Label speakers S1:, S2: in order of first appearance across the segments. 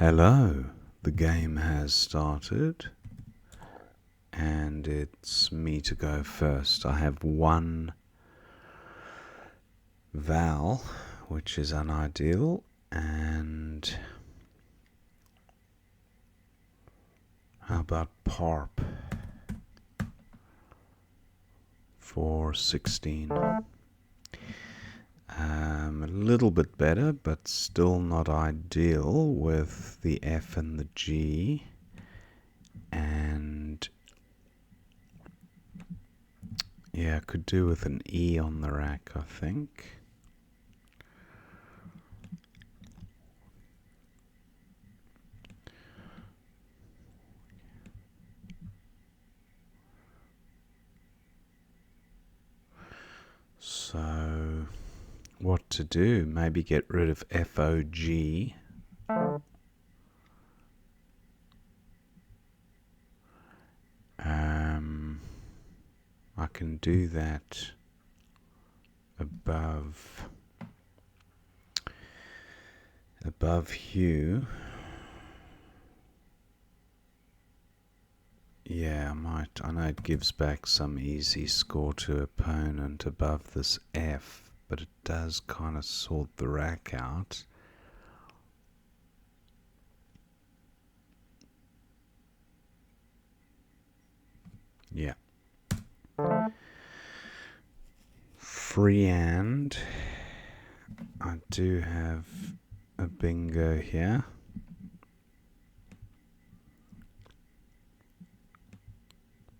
S1: Hello, the game has started and it's me to go first. I have one vowel, which is unideal, and how about PARP for 16? A little bit better, but still not ideal with the F and the G, and yeah, could do with an E on the rack, I think. So, what to do? Maybe get rid of FOG. I can do that above hue. Yeah, I might. I know it gives back some easy score to opponent above this F, but it does kind of sort the rack out. Yeah. Freehand. I do have a bingo here.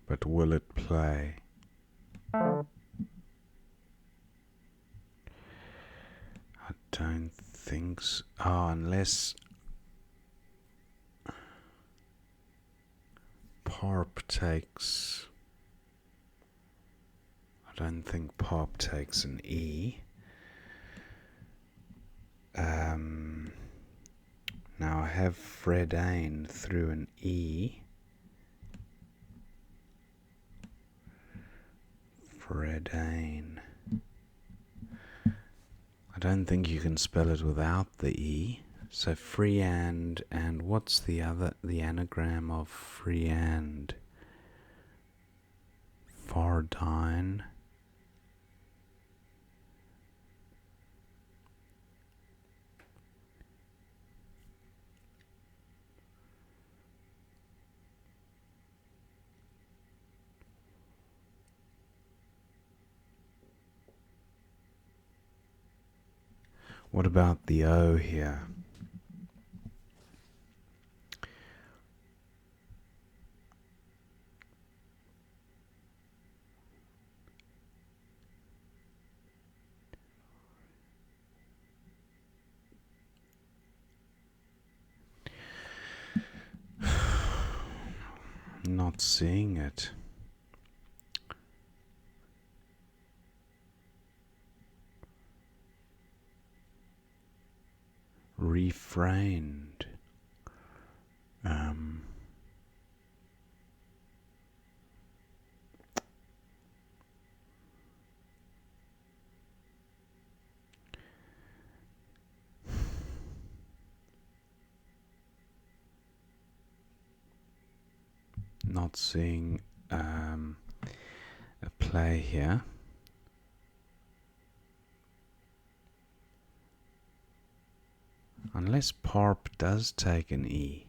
S1: But will it play? I don't think so. Oh, unless PARP takes... I don't think PARP takes an E. Now I have Fredane through an E. Fredane. I don't think you can spell it without the E. So freehand, and what's the anagram of freehand? Fardine. What about the O here? Not seeing it. Refrained. Not seeing a play here. Unless PARP does take an E.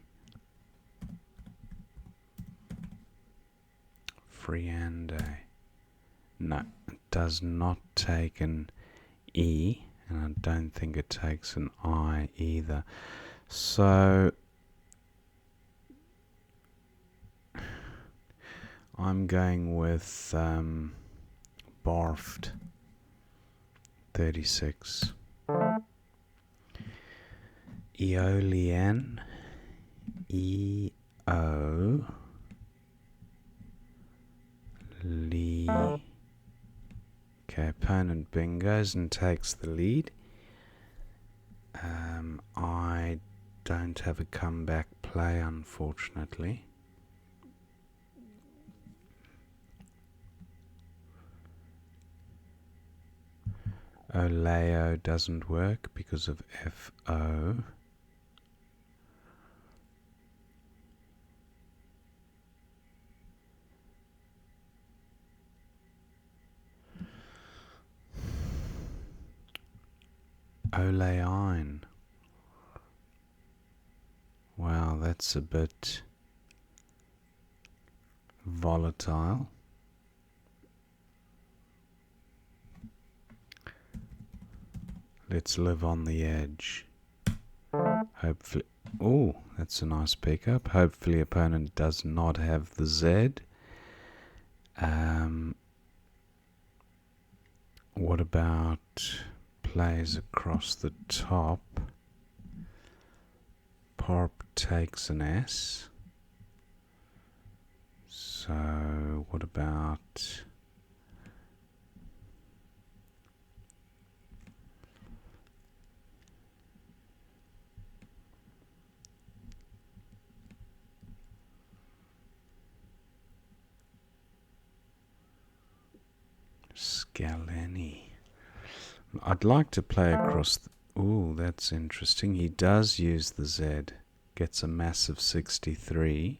S1: Freehand. No, it does not take an E, and I don't think it takes an I either. So I'm going with Barfed 36. Eolian. E-O. Lee. Okay, opponent bingos and takes the lead. I don't have a comeback play, unfortunately. Oleo doesn't work because of FO. Olein. Wow, that's a bit volatile. Let's live on the edge. Hopefully, oh, that's a nice pickup. Hopefully opponent does not have the Z. What about plays across the top? Parp takes an S. So what about Scaleni? I'd like to play across the... Ooh, that's interesting. He does use the Z. Gets a massive 63.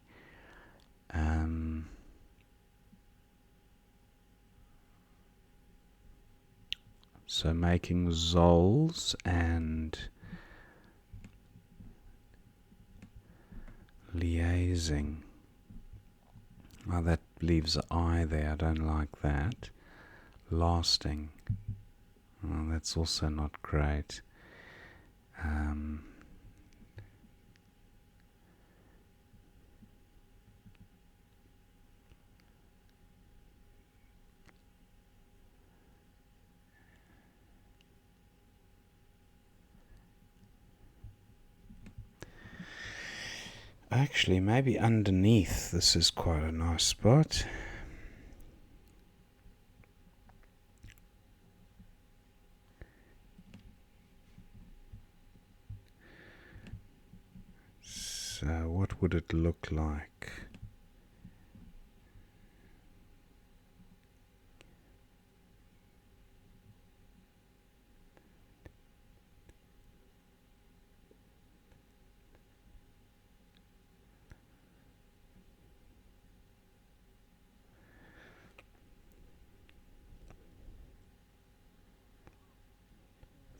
S1: So making Zols and liaising. Oh, that leaves an I there. I don't like that. Lasting. Oh, that's also not great. Actually, maybe underneath this is quite a nice spot. So what would it look like?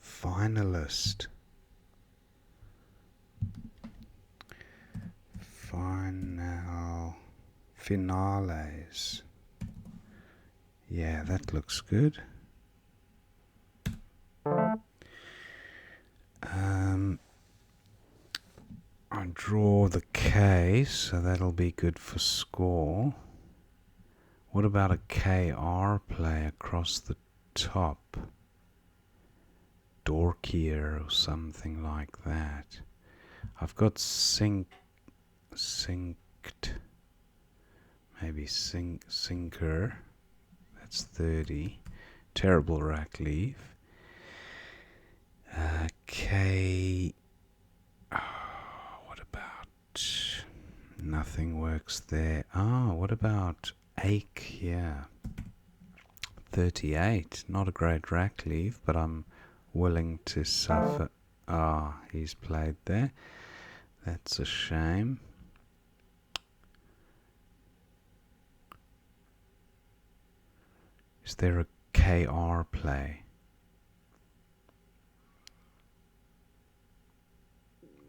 S1: Finalist. Finales. Yeah, that looks good. I draw the K, so that'll be good for score. What about a KR play across the top? Dorkier or something like that. I've got synced. Maybe sinker. That's 30. Terrible rack leave. K. What about? Nothing works there. What about Ake? Yeah. 38. Not a great rack leave, but I'm willing to suffer. He's played there. That's a shame. Is there a KR play?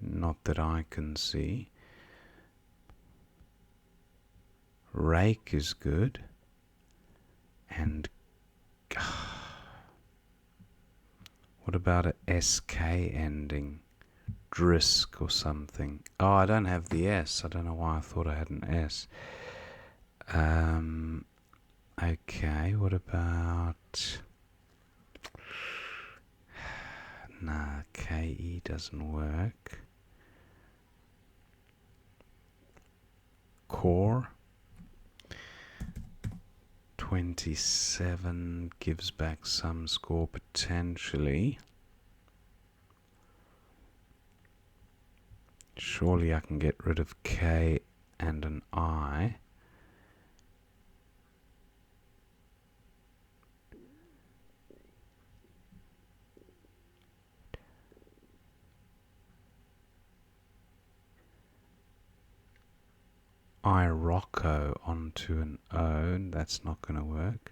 S1: Not that I can see. Rake is good. And what about a SK ending? Drisk or something. Oh, I don't have the S. I don't know why I thought I had an S. Okay, what about... Nah, KE doesn't work. Core. 27 gives back some score potentially. Surely I can get rid of K and an I. I Rocco onto an O. That's not going to work.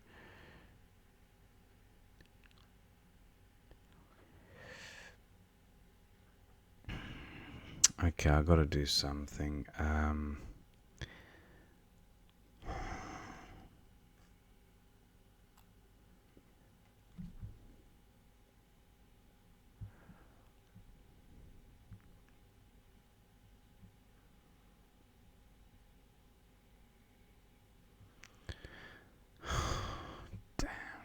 S1: Okay, I gotta do something.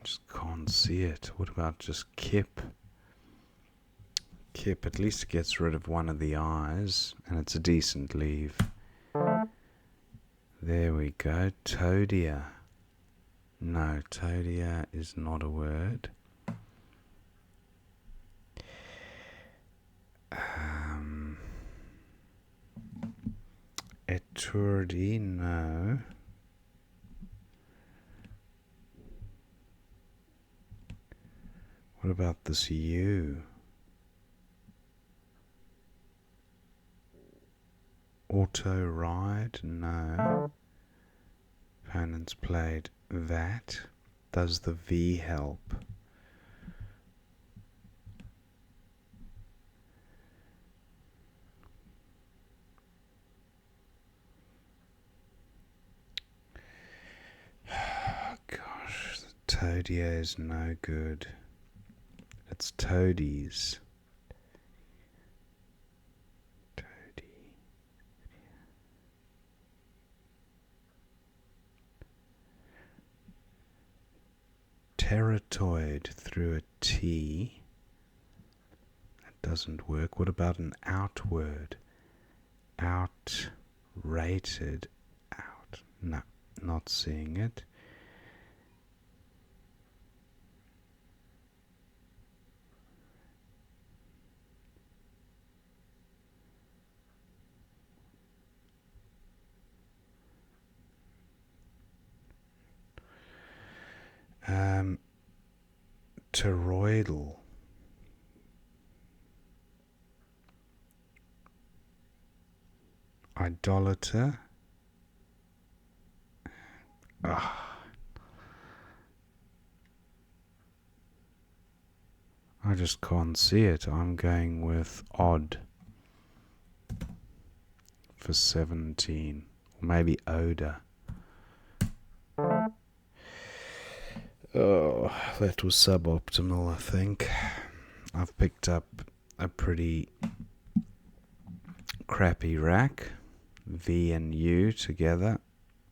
S1: Just can't see it. What about just Kip? Kip, at least it gets rid of one of the eyes, and it's a decent leave. There we go. Toadia. No, toadia is not a word. Eturdi, no. What about this U? Auto ride, no. Opponents played that. Does the V help? Oh gosh, the toadia is no good. It's toadies. Toadie. Teratoid through a T. That doesn't work. What about an outword? Outrated. Out. No, not seeing it. Toroidal. Idolater. I just can't see it. I'm going with odd for 17. Or maybe odor. Oh, that was suboptimal, I think. I've picked up a pretty crappy rack. V and U together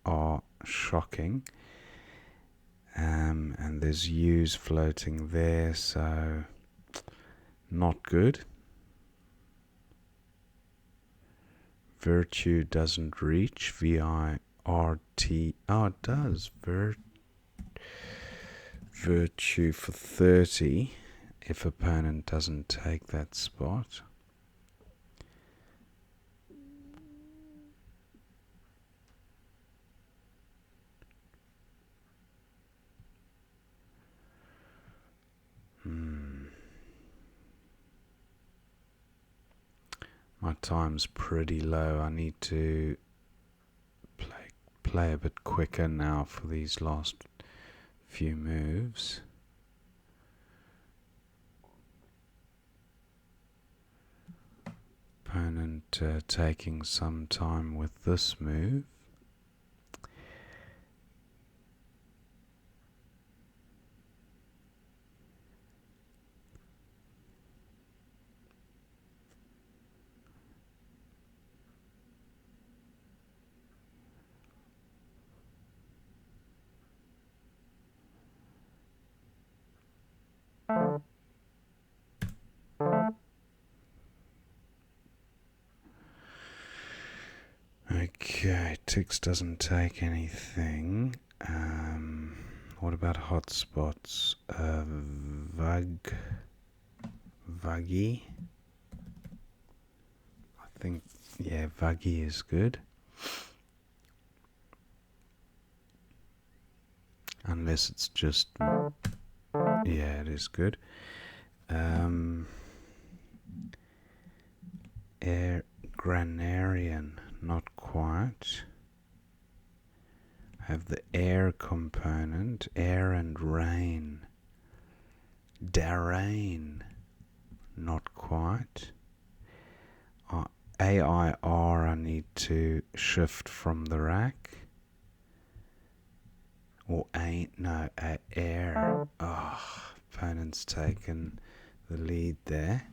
S1: are shocking. And there's U's floating there, so not good. Virtue doesn't reach. V-I-R-T. Oh, it does. Virtue for 30 if opponent doesn't take that spot. My time's pretty low. I need to play a bit quicker now for these last few moves. Opponent taking some time with this move. Okay, Tix doesn't take anything. What about hotspots? Vuggy. I think, yeah, Vuggy is good. Unless it's just, yeah, it is good. Air Granarian, not quite. Have the air component, air and rain. Darrain, not quite. AIR I need to shift from the rack. Or air. Oh, opponent's taken the lead there.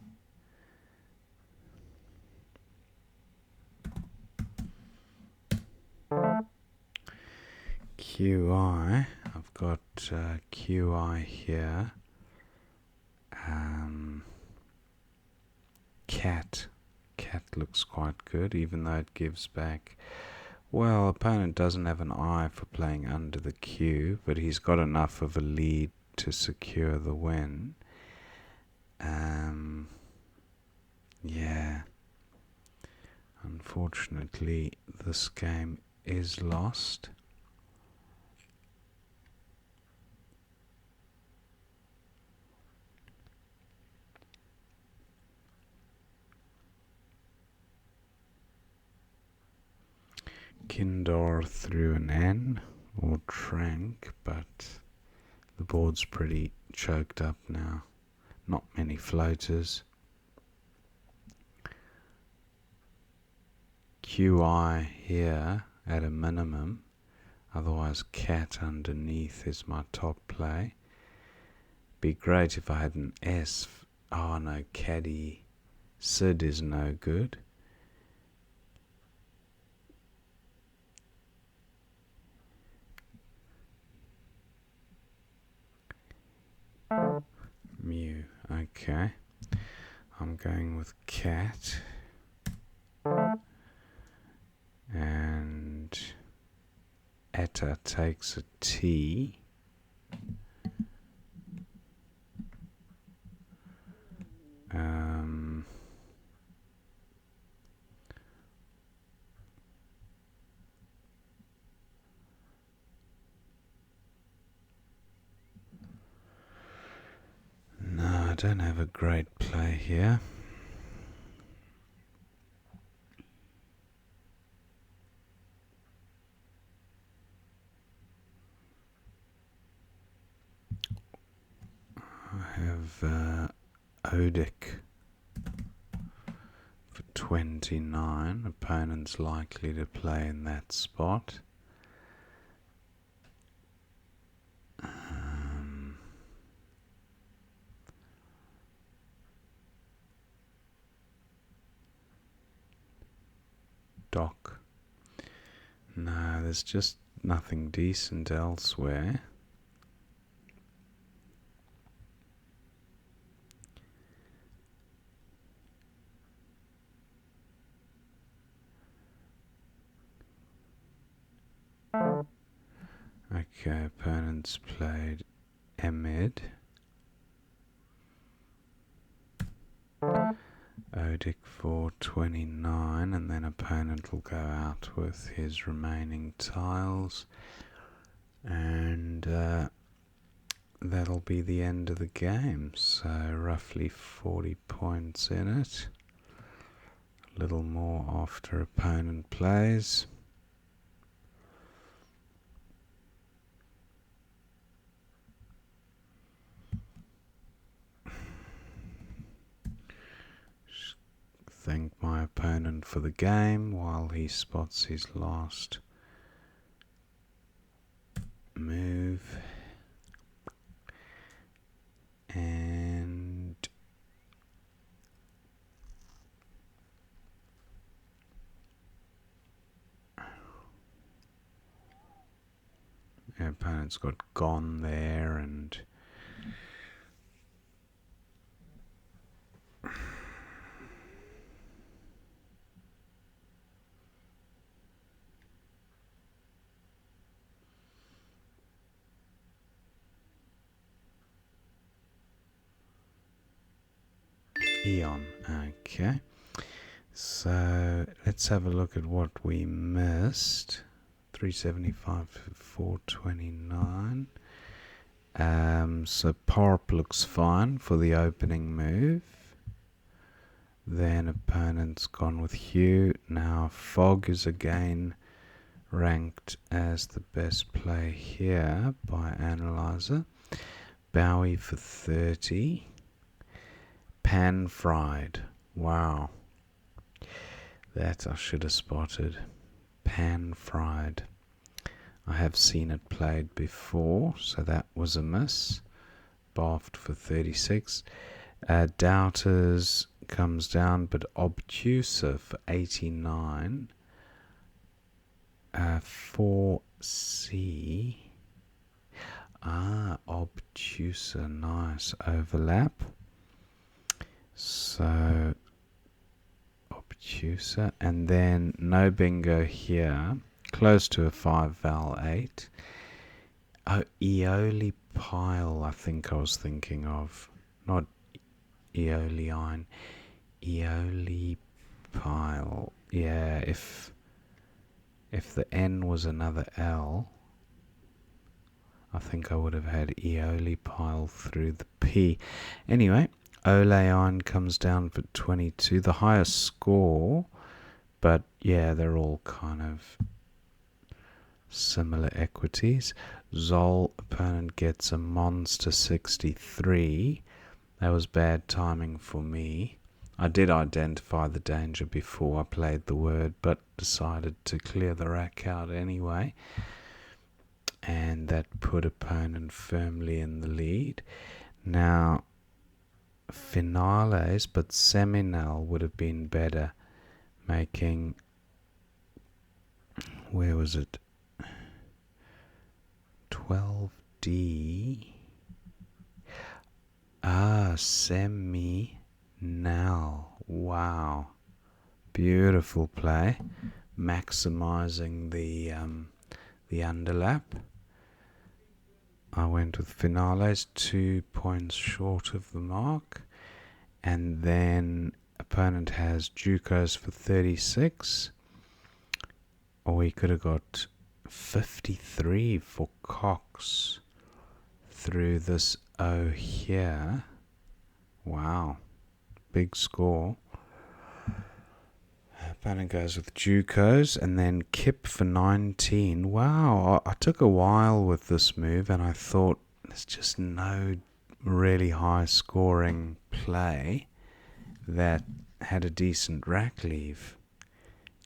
S1: QI, I've got QI here. Cat looks quite good, even though it gives back. Well, opponent doesn't have an I for playing under the Q, but he's got enough of a lead to secure the win. Yeah. Unfortunately, this game is lost. Kindor through an N, or Trank, but the board's pretty choked up now. Not many floaters. QI here at a minimum, otherwise cat underneath is my top play. Be great if I had an S. Oh no, caddy Sid is no good. Mew, okay. I'm going with cat. And Etta takes a T. No, I don't have a great play here. I have Odic for 29. Opponent's likely to play in that spot. Dock. No, there's just nothing decent elsewhere. Okay, opponent's played Emid. Odic for 29, and then opponent will go out with his remaining tiles, and that'll be the end of the game. So roughly 40 points in it, a little more after opponent plays. Thank my opponent for the game while he spots his last move. And the opponent's got gone there, and Eon. Okay, so let's have a look at what we missed. 375 for 429. So Parp looks fine for the opening move. Then opponent's gone with Hugh. Now Fog is again ranked as the best play here by Analyzer. Bowie for 30. Pan fried. Wow. That I should have spotted. Pan-fried. I have seen it played before, so that was a miss. Baft for 36. Doubters comes down, but obtuser for 89. 4C. Obtuser, nice. Overlap. So, obtuser. And then no bingo here. Close to a 5 vowel 8. Oh, Eoli pile, I think I was thinking of. Not Eoliine. Eoli pile. Yeah, if the N was another L, I think I would have had Eoli pile through the P. Anyway, Oleine comes down for 22. The highest score, but yeah, they're all kind of similar equities. Zol, opponent gets a monster 63. That was bad timing for me. I did identify the danger before I played the word, but decided to clear the rack out anyway. And that put opponent firmly in the lead. Now, finales, but seminal would have been better, making, where was it? 12D. Seminal. Wow. Beautiful play. Maximizing the underlap. I went with finales, 2 points short of the mark. And then opponent has Ducos for 36. Or he could have got 53 for Cox through this O here. Wow. Big score. Opponent goes with Ducos and then Kip for 19. Wow, I took a while with this move and I thought there's just no really high scoring play that had a decent rack leave.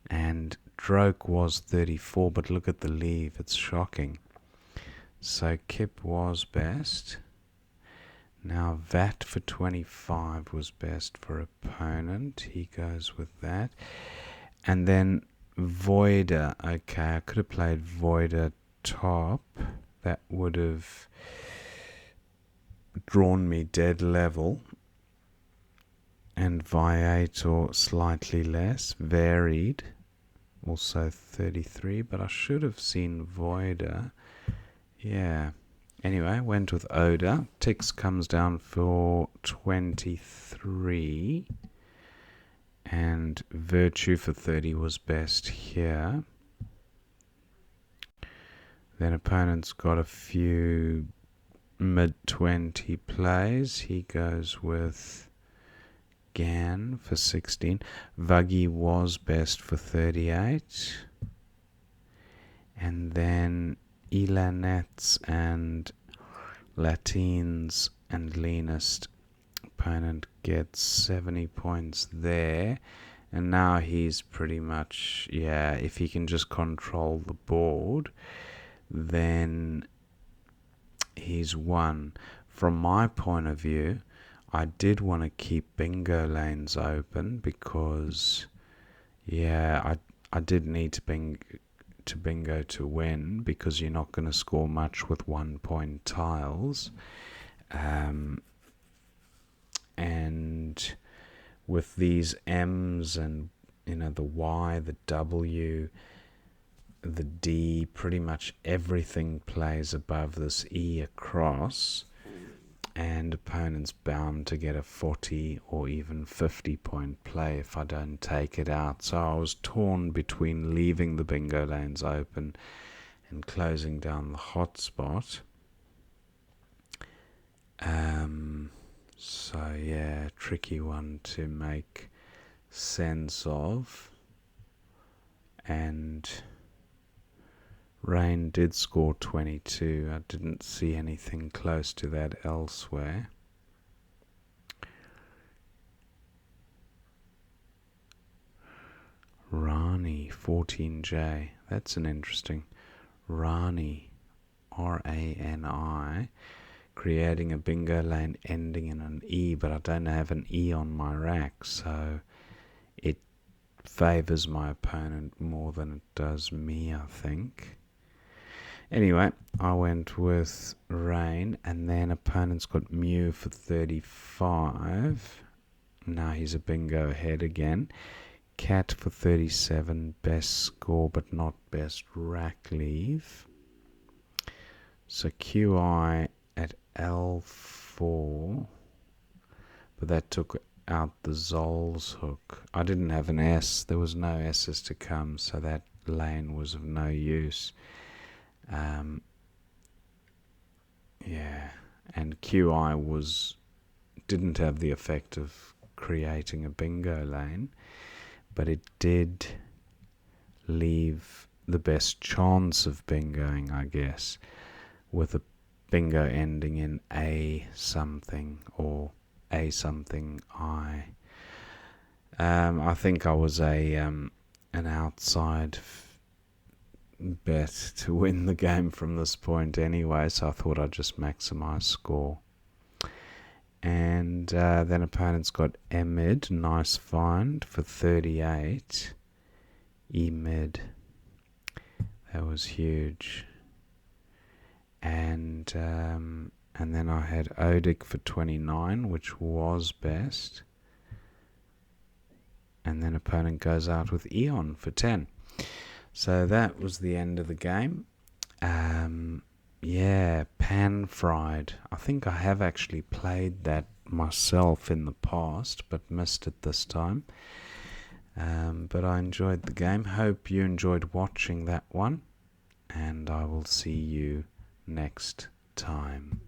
S1: And Droke was 34, but look at the leave, it's shocking. So Kip was best. Now Vat for 25 was best for opponent. He goes with that. And then Voider. Okay, I could have played Voider top. That would have drawn me dead level. And Viator slightly less. Varied. Also 33. But I should have seen Voider. Yeah. Anyway, went with Oda. Tix comes down for 23. And Virtue for 30 was best here. Then opponent's got a few mid-20 plays. He goes with Gan for 16. Vuggy was best for 38. And then Elanets and Latines and Leanest. Opponent gets 70 points there. And now he's pretty much, yeah, if he can just control the board, then he's won. From my point of view, I did want to keep bingo lanes open because, yeah, I did need to bingo to win because you're not going to score much with 1 point tiles. And with these M's and, the Y, the W, the D, pretty much everything plays above this E across, and opponent's bound to get a 40 or even 50 point play if I don't take it out. So I was torn between leaving the bingo lanes open and closing down the hotspot. So yeah, tricky one to make sense of. And Rain did score 22. I didn't see anything close to that elsewhere. Rani, 14J. That's an interesting. Rani, Rani, creating a bingo lane ending in an E, but I don't have an E on my rack, so it favours my opponent more than it does me, I think. Anyway, I went with Rain, and then opponent's got Mew for 35. Now he's a bingo ahead again. Cat for 37, best score but not best rack leave. So QI at L4, but that took out the Zol's hook. I didn't have an S, there was no S's to come, so that lane was of no use. Yeah, and QI didn't have the effect of creating a bingo lane, but it did leave the best chance of bingoing, I guess, with a bingo ending in A something or A something I. I think I was an outside bet to win the game from this point anyway, so I thought I'd just maximize score. And then opponent's got E-mid, nice find for 38. E-mid, that was huge. And then I had Odic for 29, which was best. And then opponent goes out with Eon for 10. So that was the end of the game. Yeah, Pan Fried. I think I have actually played that myself in the past, but missed it this time. But I enjoyed the game. Hope you enjoyed watching that one. And I will see you next time.